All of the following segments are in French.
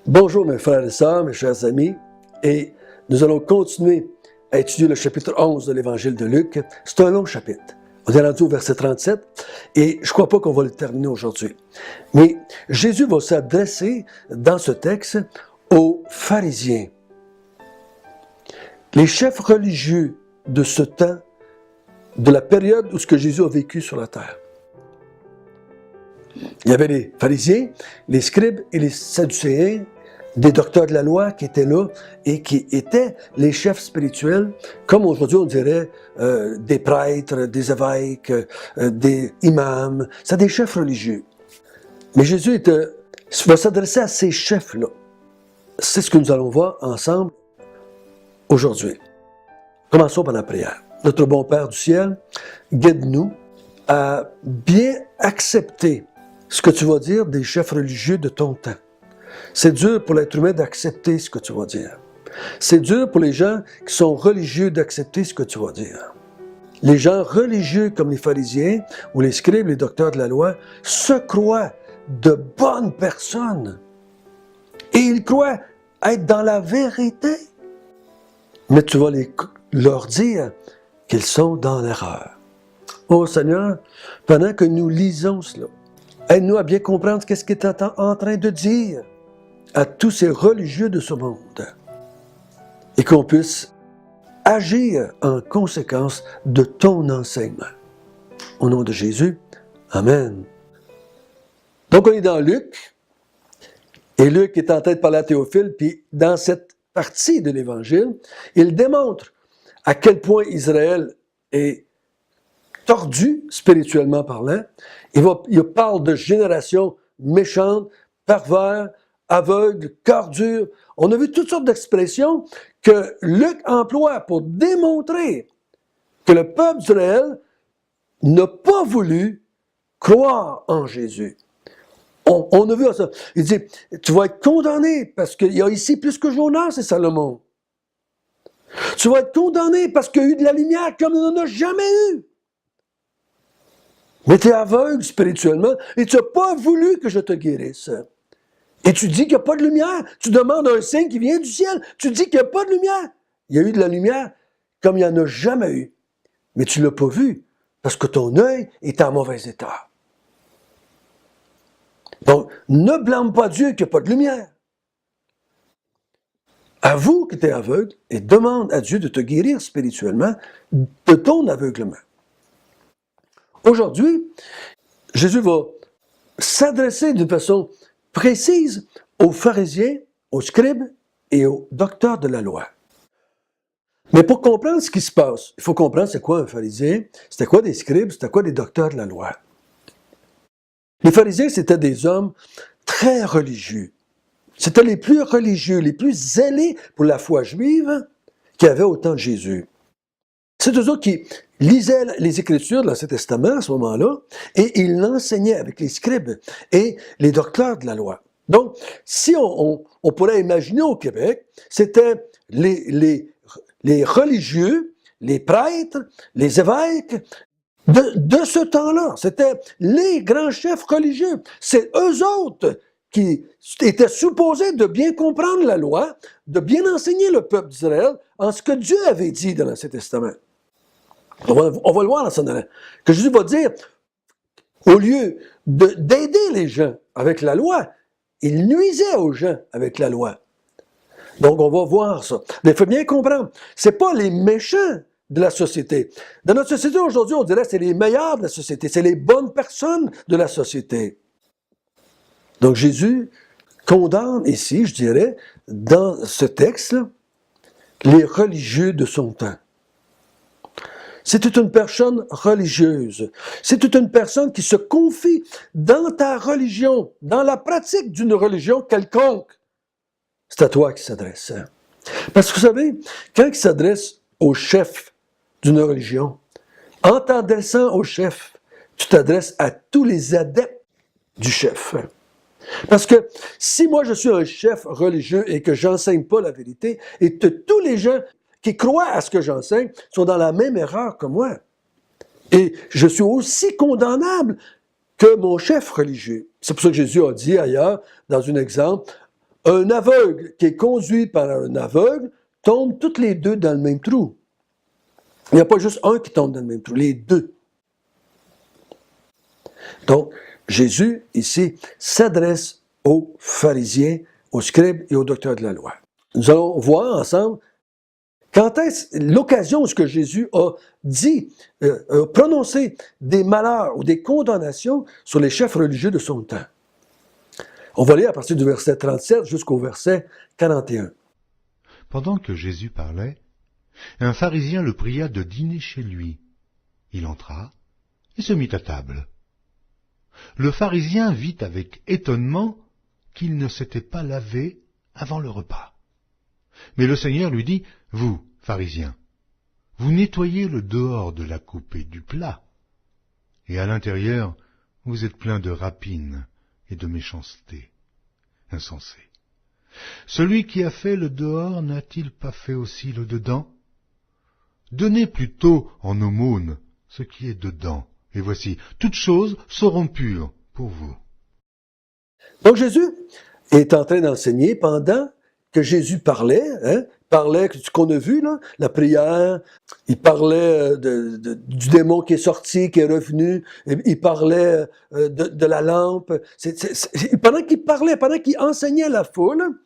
Bonjour mes frères et sœurs, mes chers amis, et nous allons continuer à étudier le chapitre 11 de l'Évangile de Luc. C'est un long chapitre. On est rendu au verset 37 et je ne crois pas qu'on va le terminer aujourd'hui. Mais Jésus va s'adresser dans ce texte aux pharisiens. Les chefs religieux de ce temps, de la période où ce que Jésus a vécu sur la terre. Il y avait les pharisiens, les scribes et les sadducéens, des docteurs de la loi qui étaient là et qui étaient les chefs spirituels, comme aujourd'hui on dirait des prêtres, des évêques, des imams, c'est des chefs religieux. Mais Jésus va s'adresser à ces chefs-là. C'est ce que nous allons voir ensemble aujourd'hui. Commençons par la prière. Notre bon Père du ciel, guide-nous à bien accepter ce que tu vas dire des chefs religieux de ton temps. C'est dur pour l'être humain d'accepter ce que tu vas dire. C'est dur pour les gens qui sont religieux d'accepter ce que tu vas dire. Les gens religieux comme les pharisiens ou les scribes, les docteurs de la loi, se croient de bonnes personnes. Et ils croient être dans la vérité. Mais tu vas leur dire qu'ils sont dans l'erreur. Oh Seigneur, pendant que nous lisons cela, aide-nous à bien comprendre ce qu'il est en train de dire à tous ces religieux de ce monde et qu'on puisse agir en conséquence de ton enseignement. Au nom de Jésus, Amen. Donc on est dans Luc, et Luc est en train de parler à Théophile, puis dans cette partie de l'Évangile, il démontre à quel point Israël est tordu, spirituellement parlant. Il parle de génération méchante, pervers, aveugle, cœur dur. On a vu toutes sortes d'expressions que Luc emploie pour démontrer que le peuple d'Israël n'a pas voulu croire en Jésus. On a vu ça. Il dit, tu vas être condamné parce qu'il y a ici plus que Jonas et Salomon. Tu vas être condamné parce qu'il y a eu de la lumière comme il n'en a jamais eu. Mais tu es aveugle spirituellement et tu n'as pas voulu que je te guérisse. Et tu dis qu'il n'y a pas de lumière. Tu demandes un signe qui vient du ciel. Tu dis qu'il n'y a pas de lumière. Il y a eu de la lumière comme il n'y en a jamais eu. Mais tu ne l'as pas vu parce que ton œil est en mauvais état. Donc, ne blâme pas Dieu qu'il n'y a pas de lumière. Avoue que tu es aveugle et demande à Dieu de te guérir spirituellement de ton aveuglement. Aujourd'hui, Jésus va s'adresser d'une façon précise aux pharisiens, aux scribes et aux docteurs de la loi. Mais pour comprendre ce qui se passe, il faut comprendre c'est quoi un pharisien, c'était quoi des scribes, c'était quoi des docteurs de la loi. Les pharisiens, c'était des hommes très religieux. C'était les plus religieux, les plus zélés pour la foi juive qu'il y avait au temps de Jésus. C'est eux autres qui lisaient les Écritures de l'Ancien Testament à ce moment-là, et ils l'enseignaient avec les scribes et les docteurs de la loi. Donc, si on pourrait imaginer au Québec, c'était les religieux, les prêtres, les évêques de ce temps-là. C'était les grands chefs religieux. C'est eux autres qui étaient supposés de bien comprendre la loi, de bien enseigner le peuple d'Israël en ce que Dieu avait dit dans l'Ancien Testament. On va le voir dans son allant. Que Jésus va dire, au lieu d'aider les gens avec la loi, il nuisait aux gens avec la loi. Donc, on va voir ça. Mais il faut bien comprendre, c'est pas les méchants de la société. Dans notre société aujourd'hui, on dirait que c'est les meilleurs de la société, c'est les bonnes personnes de la société. Donc, Jésus condamne ici, je dirais, dans ce texte-là, les religieux de son temps. C'est toute une personne religieuse. C'est toute une personne qui se confie dans ta religion, dans la pratique d'une religion quelconque. C'est à toi qu'il s'adresse. Parce que vous savez, quand il s'adresse au chef d'une religion, en t'adressant au chef, tu t'adresses à tous les adeptes du chef. Parce que si moi je suis un chef religieux et que j'enseigne pas la vérité, et que tous les gens qui croient à ce que j'enseigne sont dans la même erreur que moi. Et je suis aussi condamnable que mon chef religieux. C'est pour ça que Jésus a dit ailleurs, dans un exemple, un aveugle qui est conduit par un aveugle tombent toutes les deux dans le même trou. Il n'y a pas juste un qui tombe dans le même trou, les deux. Donc, Jésus, ici, s'adresse aux pharisiens, aux scribes et aux docteurs de la loi. Nous allons voir ensemble quand est-ce l'occasion où ce que Jésus a dit, prononcé des malheurs ou des condamnations sur les chefs religieux de son temps. On va lire à partir du verset 37 jusqu'au verset 41. Pendant que Jésus parlait, un pharisien le pria de dîner chez lui. Il entra et se mit à table. Le pharisien vit avec étonnement qu'il ne s'était pas lavé avant le repas. Mais le Seigneur lui dit, « Vous, pharisiens, vous nettoyez le dehors de la coupe et du plat, et à l'intérieur, vous êtes pleins de rapine et de méchanceté. Insensé. Celui qui a fait le dehors n'a-t-il pas fait aussi le dedans? Donnez plutôt en aumône ce qui est dedans, et voici, toutes choses seront pures pour vous. » Donc Jésus est en train d'enseigner pendant que Jésus parlait, ce qu'on a vu, là, la prière, il parlait du démon qui est sorti, qui est revenu, il parlait de la lampe. Pendant qu'il parlait, pendant qu'il enseignait à la foule,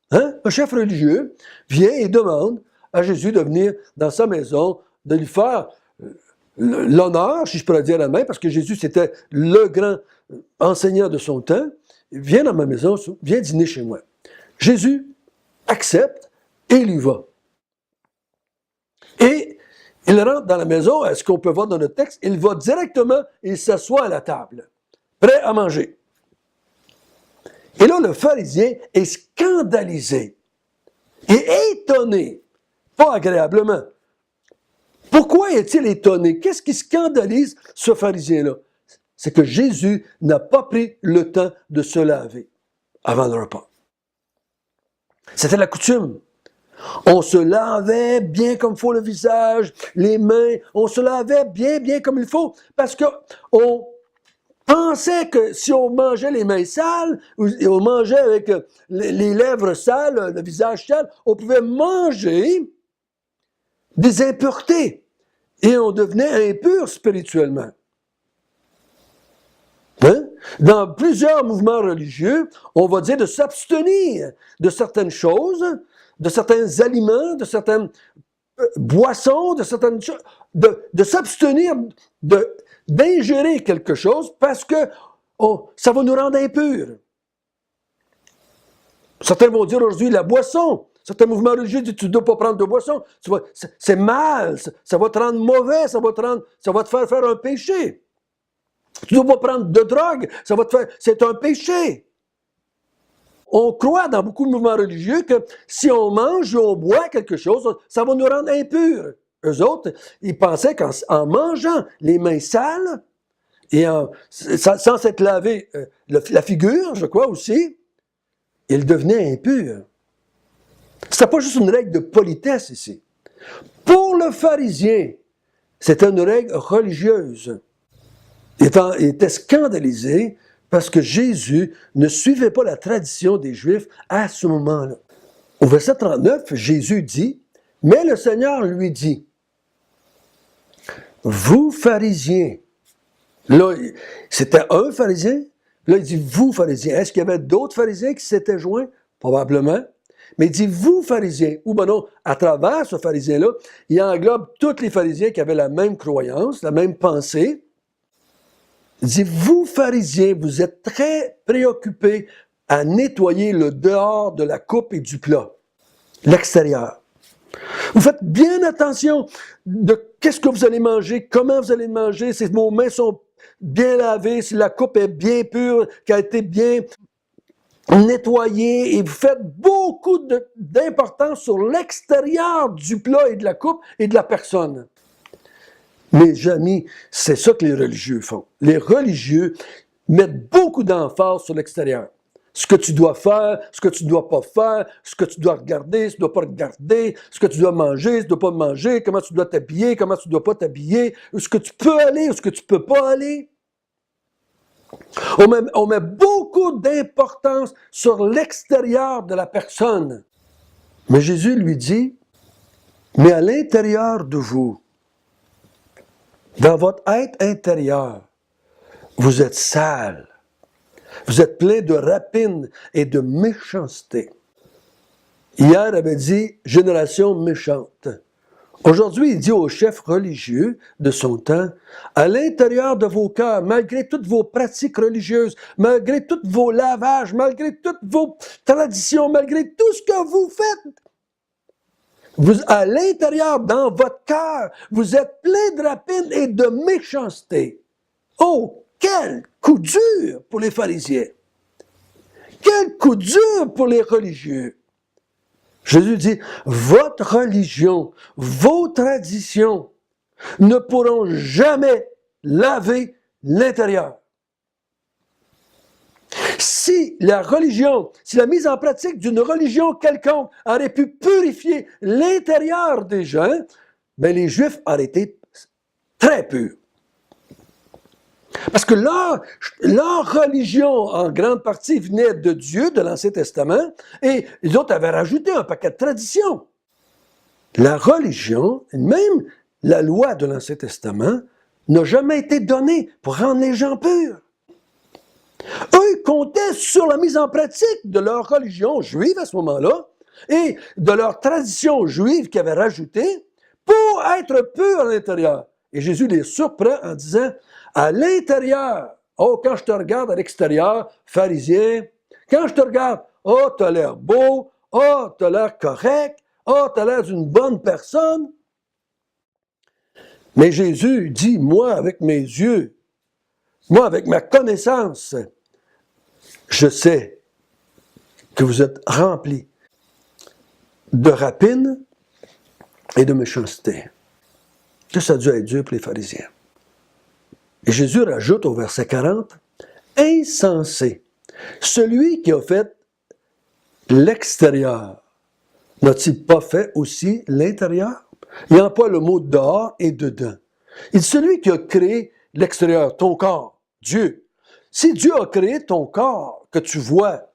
un chef religieux vient et demande à Jésus de venir dans sa maison, de lui faire l'honneur, si je pourrais dire la main, parce que Jésus c'était le grand enseignant de son temps. Viens dans ma maison, viens dîner chez moi. Jésus accepte et il y va. Et il rentre dans la maison, est-ce qu'on peut voir dans le texte, il va directement, il s'assoit à la table, prêt à manger. Et là, le pharisien est scandalisé et étonné, pas agréablement. Pourquoi est-il étonné? Qu'est-ce qui scandalise ce pharisien-là? C'est que Jésus n'a pas pris le temps de se laver avant le repas. C'était la coutume. On se lavait bien comme il faut le visage, les mains, on se lavait bien comme il faut, parce qu'on pensait que si on mangeait les mains sales, ou on mangeait avec les lèvres sales, le visage sale, on pouvait manger des impuretés et on devenait impur spirituellement. Dans plusieurs mouvements religieux, on va dire de s'abstenir de certaines choses, de certains aliments, de certaines boissons, de certaines choses, de s'abstenir d'ingérer quelque chose parce que ça va nous rendre impurs. Certains vont dire aujourd'hui la boisson. Certains mouvements religieux disent tu ne dois pas prendre de boisson. C'est mal, ça va te rendre mauvais, ça va te faire un péché. Tu ne dois pas prendre de drogue, c'est un péché. On croit dans beaucoup de mouvements religieux que si on mange ou on boit quelque chose, ça va nous rendre impurs. Eux autres, ils pensaient qu'en mangeant les mains sales et sans s'être lavé la figure, je crois aussi, ils devenaient impurs. C'était pas juste une règle de politesse ici. Pour le pharisien, c'était une règle religieuse. Il était scandalisé parce que Jésus ne suivait pas la tradition des Juifs à ce moment-là. Au verset 39, Jésus dit, « Mais le Seigneur lui dit, « Vous, pharisiens, Là, c'était un pharisien. Là, il dit « vous, pharisiens ». Est-ce qu'il y avait d'autres pharisiens qui s'étaient joints? Probablement. Mais il dit « vous, pharisiens ». Ou ben non, à travers ce pharisien-là, il englobe tous les pharisiens qui avaient la même croyance, la même pensée. Il dit « vous, pharisiens, vous êtes très préoccupés à nettoyer le dehors de la coupe et du plat, l'extérieur. Vous faites bien attention de qu'est-ce que vous allez manger, comment vous allez manger, si vos mains sont bien lavées, si la coupe est bien pure, qu'elle a été bien nettoyée, et vous faites beaucoup d'importance sur l'extérieur du plat et de la coupe et de la personne. Mes amis, c'est ça que les religieux font. Les religieux mettent beaucoup d'emphase sur l'extérieur. Ce que tu dois faire, ce que tu ne dois pas faire, ce que tu dois regarder, ce que tu ne dois pas regarder, ce que tu dois manger, ce que tu ne dois pas manger, comment tu dois t'habiller, comment tu ne dois pas t'habiller, où ce que tu peux aller, où ce que tu ne peux pas aller. On met beaucoup d'importance sur l'extérieur de la personne. Mais Jésus lui dit, mais à l'intérieur de vous, dans votre être intérieur, vous êtes sale. Vous êtes plein de rapine et de méchanceté. Hier, il avait dit « génération méchante ». Aujourd'hui, il dit aux chefs religieux de son temps, à l'intérieur de vos cœurs, malgré toutes vos pratiques religieuses, malgré tous vos lavages, malgré toutes vos traditions, malgré tout ce que vous faites, vous, à l'intérieur, dans votre cœur, vous êtes plein de rapine et de méchanceté. Oh, quel coup dur pour les pharisiens! Quel coup dur pour les religieux! Jésus dit, votre religion, vos traditions ne pourront jamais laver l'intérieur. Si la mise en pratique d'une religion quelconque aurait pu purifier l'intérieur des gens, ben les Juifs auraient été très purs. Parce que leur religion, en grande partie, venait de Dieu, de l'Ancien Testament, et les autres avaient rajouté un paquet de traditions. La religion, même la loi de l'Ancien Testament, n'a jamais été donnée pour rendre les gens purs. Eux comptaient sur la mise en pratique de leur religion juive à ce moment-là, et de leur tradition juive qu'ils avaient rajoutée, pour être purs à l'intérieur. Et Jésus les surprend en disant, à l'intérieur, oh, quand je te regarde à l'extérieur, pharisien, quand je te regarde, oh, tu as l'air beau, oh, tu as l'air correct, oh, tu as l'air d'une bonne personne. Mais Jésus dit, moi, avec mes yeux, moi, avec ma connaissance, je sais que vous êtes remplis de rapine et de méchanceté. Que ça a dû être dur pour les pharisiens. Et Jésus rajoute au verset 40, « Insensé, celui qui a fait l'extérieur, n'a-t-il pas fait aussi l'intérieur? » Il emploie le mot « dehors » et « dedans ». Il dit, celui qui a créé l'extérieur, ton corps, Dieu. Si Dieu a créé ton corps que tu vois,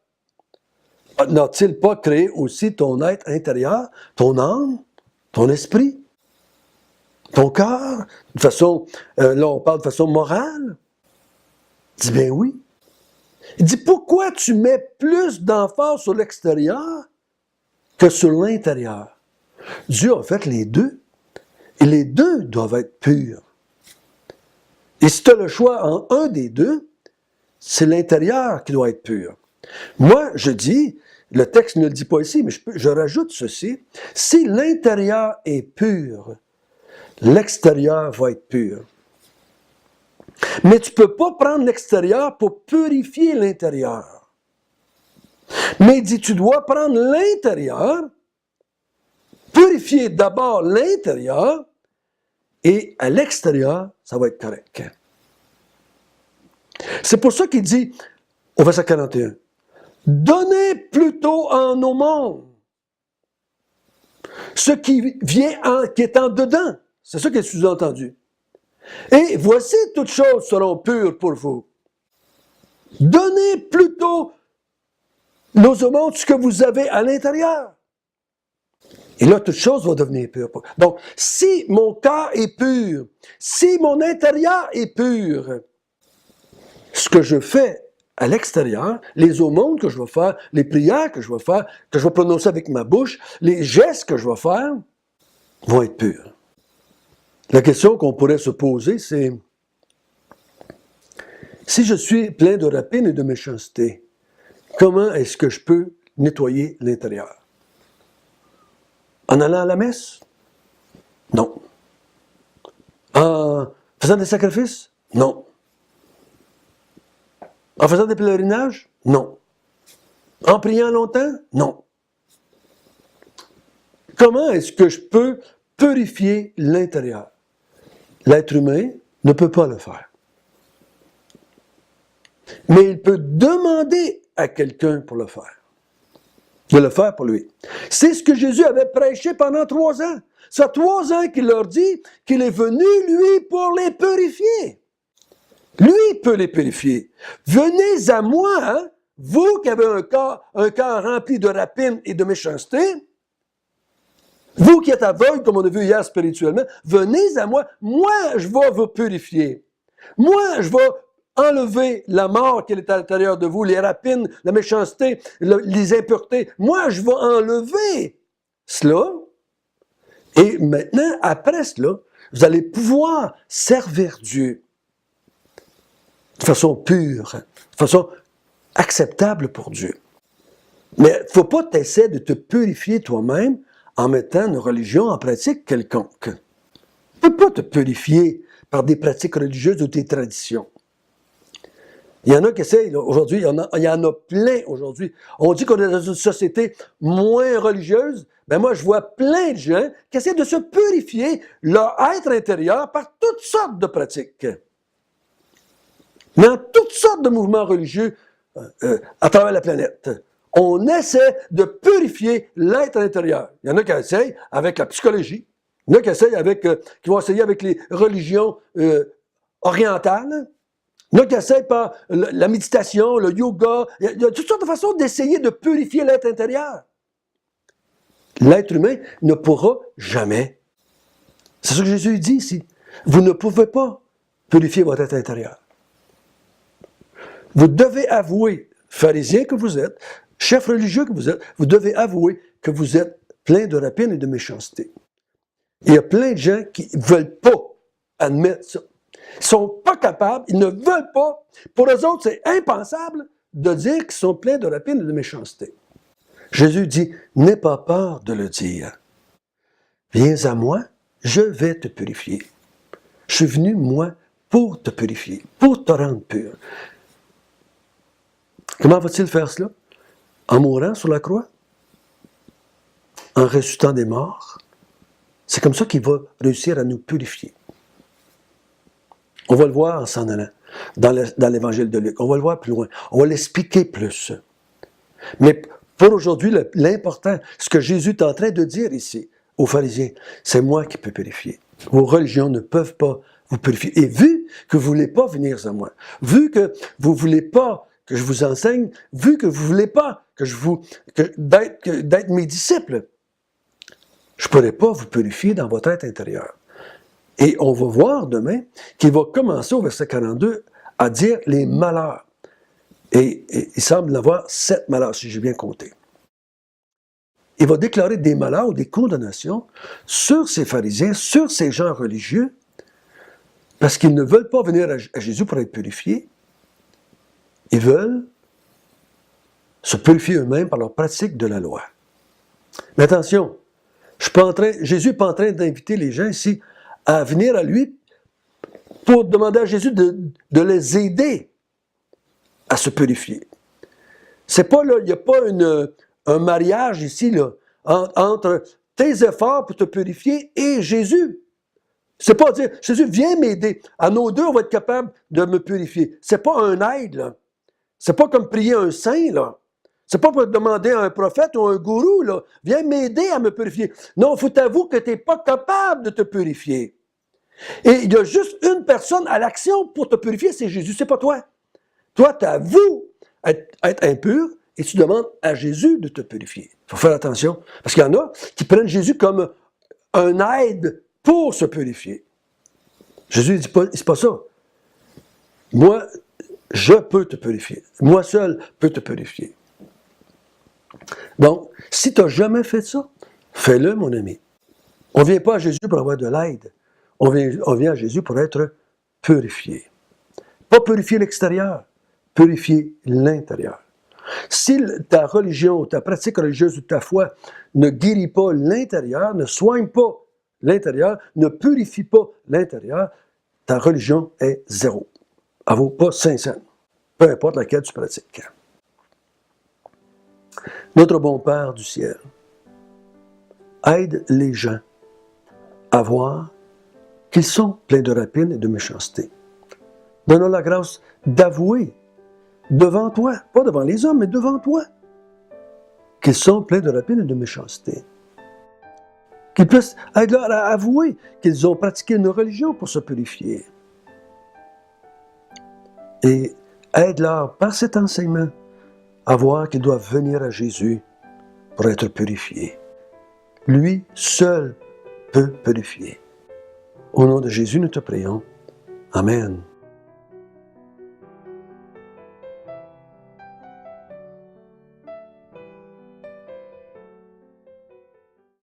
n'a-t-il pas créé aussi ton être intérieur, ton âme, ton esprit? Ton cœur, de façon, là on parle de façon morale. Il dit, ben oui. Il dit, pourquoi tu mets plus d'emphase sur l'extérieur que sur l'intérieur? Dieu a fait les deux, et les deux doivent être purs. Et si tu as le choix en un des deux, c'est l'intérieur qui doit être pur. Moi, je dis, le texte ne le dit pas ici, mais je rajoute ceci, si l'intérieur est pur, l'extérieur va être pur. Mais tu ne peux pas prendre l'extérieur pour purifier l'intérieur. Mais il dit, tu dois prendre l'intérieur, purifier d'abord l'intérieur, et à l'extérieur, ça va être correct. C'est pour ça qu'il dit, au verset 41, « Donnez plutôt en aumône ce qui est en dedans. » C'est ça qui est sous-entendu. « Et voici toutes choses seront pures pour vous. Donnez plutôt nos aumônes ce que vous avez à l'intérieur. » Et là, toute chose va devenir pure. Donc, si mon cœur est pur, si mon intérieur est pur, ce que je fais à l'extérieur, les aumônes que je vais faire, les prières que je vais faire, que je vais prononcer avec ma bouche, les gestes que je vais faire, vont être purs. La question qu'on pourrait se poser, c'est, si je suis plein de rapine et de méchanceté, comment est-ce que je peux nettoyer l'intérieur? En allant à la messe? Non. En faisant des sacrifices? Non. En faisant des pèlerinages? Non. En priant longtemps? Non. Comment est-ce que je peux purifier l'intérieur? L'être humain ne peut pas le faire. Mais il peut demander à quelqu'un pour le faire. De le faire pour lui. C'est ce que Jésus avait prêché pendant 3 ans. C'est 3 ans qu'il leur dit qu'il est venu, lui, pour les purifier. Lui peut les purifier. Venez à moi, hein, vous qui avez un cœur rempli de rapine et de méchanceté, vous qui êtes aveugles, comme on a vu hier spirituellement, venez à moi, moi je vais vous purifier. Moi je vais enlever la mort qui est à l'intérieur de vous, les rapines, la méchanceté, les impuretés. Moi je vais enlever cela. Et maintenant, après cela, vous allez pouvoir servir Dieu de façon pure, de façon acceptable pour Dieu. Mais il ne faut pas t'essayer de te purifier toi-même en mettant une religion en pratique quelconque. Tu ne peux pas te purifier par des pratiques religieuses ou des traditions. Il y en a qui essayent, aujourd'hui, il y en a plein aujourd'hui. On dit qu'on est dans une société moins religieuse. Ben moi, je vois plein de gens qui essaient de se purifier leur être intérieur par toutes sortes de pratiques. Dans toutes sortes de mouvements religieux à travers la planète. On essaie de purifier l'être intérieur. Il y en a qui essayent avec la psychologie. Il y en a qui essayent qui vont essayer avec les religions orientales. Il y en a qui essayent par la méditation, le yoga. Il y a toutes sortes de façons d'essayer de purifier l'être intérieur. L'être humain ne pourra jamais. C'est ce que Jésus dit ici. Vous ne pouvez pas purifier votre être intérieur. Vous devez avouer, pharisien que vous êtes, chef religieux que vous êtes, vous devez avouer que vous êtes plein de rapine et de méchanceté. Il y a plein de gens qui ne veulent pas admettre ça. Ils ne sont pas capables, ils ne veulent pas. Pour eux autres, c'est impensable de dire qu'ils sont pleins de rapine et de méchanceté. Jésus dit, n'aie pas peur de le dire. Viens à moi, je vais te purifier. Je suis venu, moi, pour te purifier, pour te rendre pur. Comment va-t-il faire cela? En mourant sur la croix? En ressuscitant des morts? C'est comme ça qu'il va réussir à nous purifier. On va le voir en s'en allant dans l'évangile de Luc. On va le voir plus loin. On va l'expliquer plus. Mais pour aujourd'hui, l'important, ce que Jésus est en train de dire ici aux pharisiens, c'est moi qui peux purifier. Vos religions ne peuvent pas vous purifier. Et vu que vous ne voulez pas venir à moi, vu que vous ne voulez pas que je vous enseigne, vu que vous ne voulez pas d'être mes disciples, je ne pourrai pas vous purifier dans votre être intérieur. Et on va voir demain qu'il va commencer au verset 42 à dire les malheurs. Et il semble y avoir 7 malheurs, si j'ai bien compté. Il va déclarer des malheurs ou des condamnations sur ces pharisiens, sur ces gens religieux, parce qu'ils ne veulent pas venir à Jésus pour être purifiés. Ils veulent se purifier eux-mêmes par leur pratique de la loi. Mais attention, Jésus n'est pas en train d'inviter les gens ici à venir à lui pour demander à Jésus de les aider à se purifier. C'est pas là, il n'y a pas un mariage ici là, entre tes efforts pour te purifier et Jésus. C'est pas dire, Jésus, viens m'aider. À nos deux, on va être capable de me purifier. C'est pas un aide, là. C'est pas comme prier un saint, là. C'est pas pour demander à un prophète ou un gourou, là. Viens m'aider à me purifier. Non, il faut t'avouer que tu n'es pas capable de te purifier. Et il y a juste une personne à l'action pour te purifier, c'est Jésus, c'est pas toi. Toi, tu avoues être impur et tu demandes à Jésus de te purifier. Il faut faire attention, parce qu'il y en a qui prennent Jésus comme un aide pour se purifier. Jésus ne dit pas, c'est pas ça. Moi, je peux te purifier. Moi seul peux te purifier. Donc, si tu n'as jamais fait ça, fais-le, mon ami. On ne vient pas à Jésus pour avoir de l'aide. On vient à Jésus pour être purifié. Pas purifier l'extérieur, purifier l'intérieur. Si ta religion, ta pratique religieuse ou ta foi ne guérit pas l'intérieur, ne soigne pas l'intérieur, ne purifie pas l'intérieur, ta religion est zéro. Elle ne vaut pas 5 cents, peu importe laquelle tu pratiques. Notre bon Père du ciel, aide les gens à voir qu'ils sont pleins de rapine et de méchanceté. Donne-nous la grâce d'avouer devant toi, pas devant les hommes, mais devant toi, qu'ils sont pleins de rapine et de méchanceté. Qu'ils puissent être là à avouer qu'ils ont pratiqué une religion pour se purifier. et aide-leur par cet enseignement à voir qu'ils doivent venir à Jésus pour être purifiés. Lui seul peut purifier. Au nom de Jésus, nous te prions. Amen.